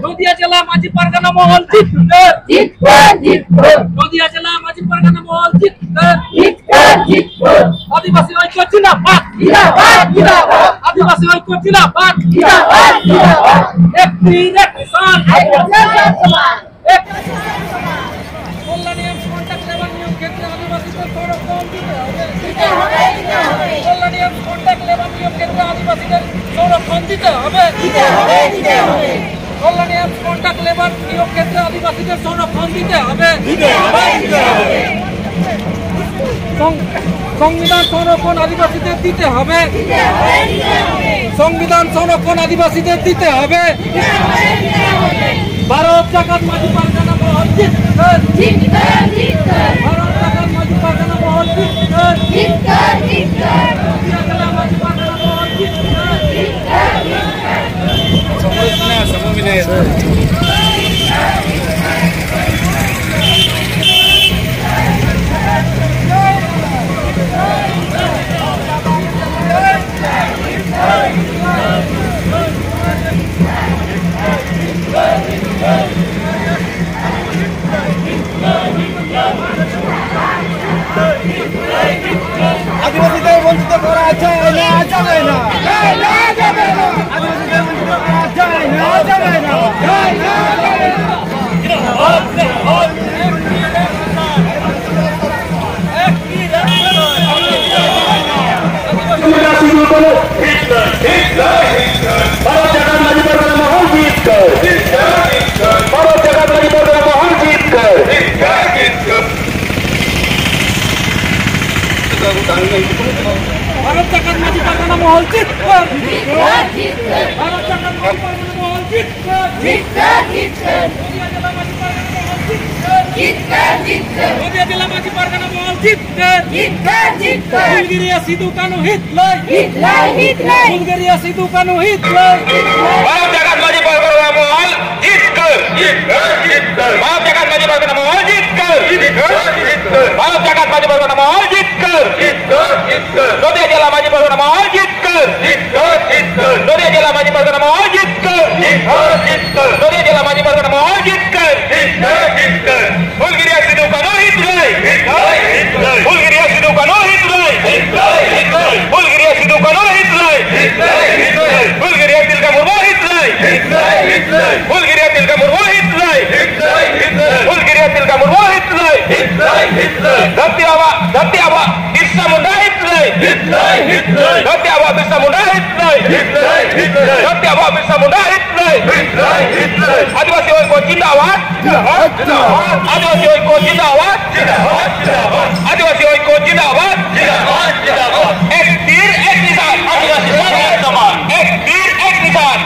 নদিয়া জেলা মাঝি পারগানা মহল জিতবে নদিয়া জেলা মাঝি পারগানা মহল জিতবে আদিবাসী ঐক্য জিন্দাবাদ আদিবাসী ঐক্য জিন্দাবাদ একটি কিষান কল্যাণী কন্ট্রাক্ট লেবার নিয়োগ ক্ষেত্রে আদিবাসীদের সংরক্ষণ দিতে হবে কল্যাণী কন্ট্রাক্ট লেবার নিয়োগ ক্ষেত্রে আদিবাসীদের সংরক্ষণ দিতে হবে কল্যাণী কন্ট্রাক্ট লেবার নিয়োগ ক্ষেত্রে আদিবাসীদের সংরক্ষণ দিতে হবে সংবিধান সংরক্ষণ আদিবাসীদের দিতে হবে সংবিধান সংরক্ষণ আদিবাসীদের দিতে হবে ভারত জাকাত মাঝি পারগানা মহল জিতবে ভারত জাকাত মাঝি পারগানা মহল জিতবে মাঝি পারগানা মহল আদিবাসীদের বঞ্চিত করা যায় না যাবে না আদিবাসীদের বঞ্চিত করা যায় না যাবে না ভারত জাকাত মাঝি পারগানা মহল জিতবে ভারত জাকাত মাঝি পারগানা মহল জিতবে নদিয়া জেলা মাঝি পারগানা মহল জিতবে বুলগেরিয়া সিধু কানু হিতলাই বুলগেরিয়া সিধু কানু হিতলাই ভারত জাকাত মাঝি পারগানা মহল জিতকর ভারত জাকাত মাঝি পারগানা মহল জিতকর ভারত জাকাত মাঝি পারগানা মহল জিতকর নদিয়া জেলা মাঝি পারগানা মহল জিতকর নদিয়া জেলা মাঝি পারগানা মহল জিতকর নদিয়া জেলা মাঝি পারগানা মহল জিতকর বুলগেরিয়া সিধু কানু হিতলাই বুলগেরিয়া সিধু কানু হিতলাই বুলগেরিয়া সিধু কানু হিতলাই বুলগেরিয়া তিলকা মুর্মু হিতলাই বুলগেরিয়া তিলকা মুর্মু হিতলাই বুলগেরিয়া তিলকা মুর্মু হিতলাই धरती आबा बिरसा मुंडा हितलाई धरती आबा बिरसा मुंडा हितलाई धरती आबा बिरसा मुंडा हितलाई आदिवासी ঐক্য जिंदाबाद आदिवासी ঐক্য जिंदाबाद आदिवासी ঐক্য जिंदाबाद एक तीर एक निशान आदिवासी समान एक तीर एक निशान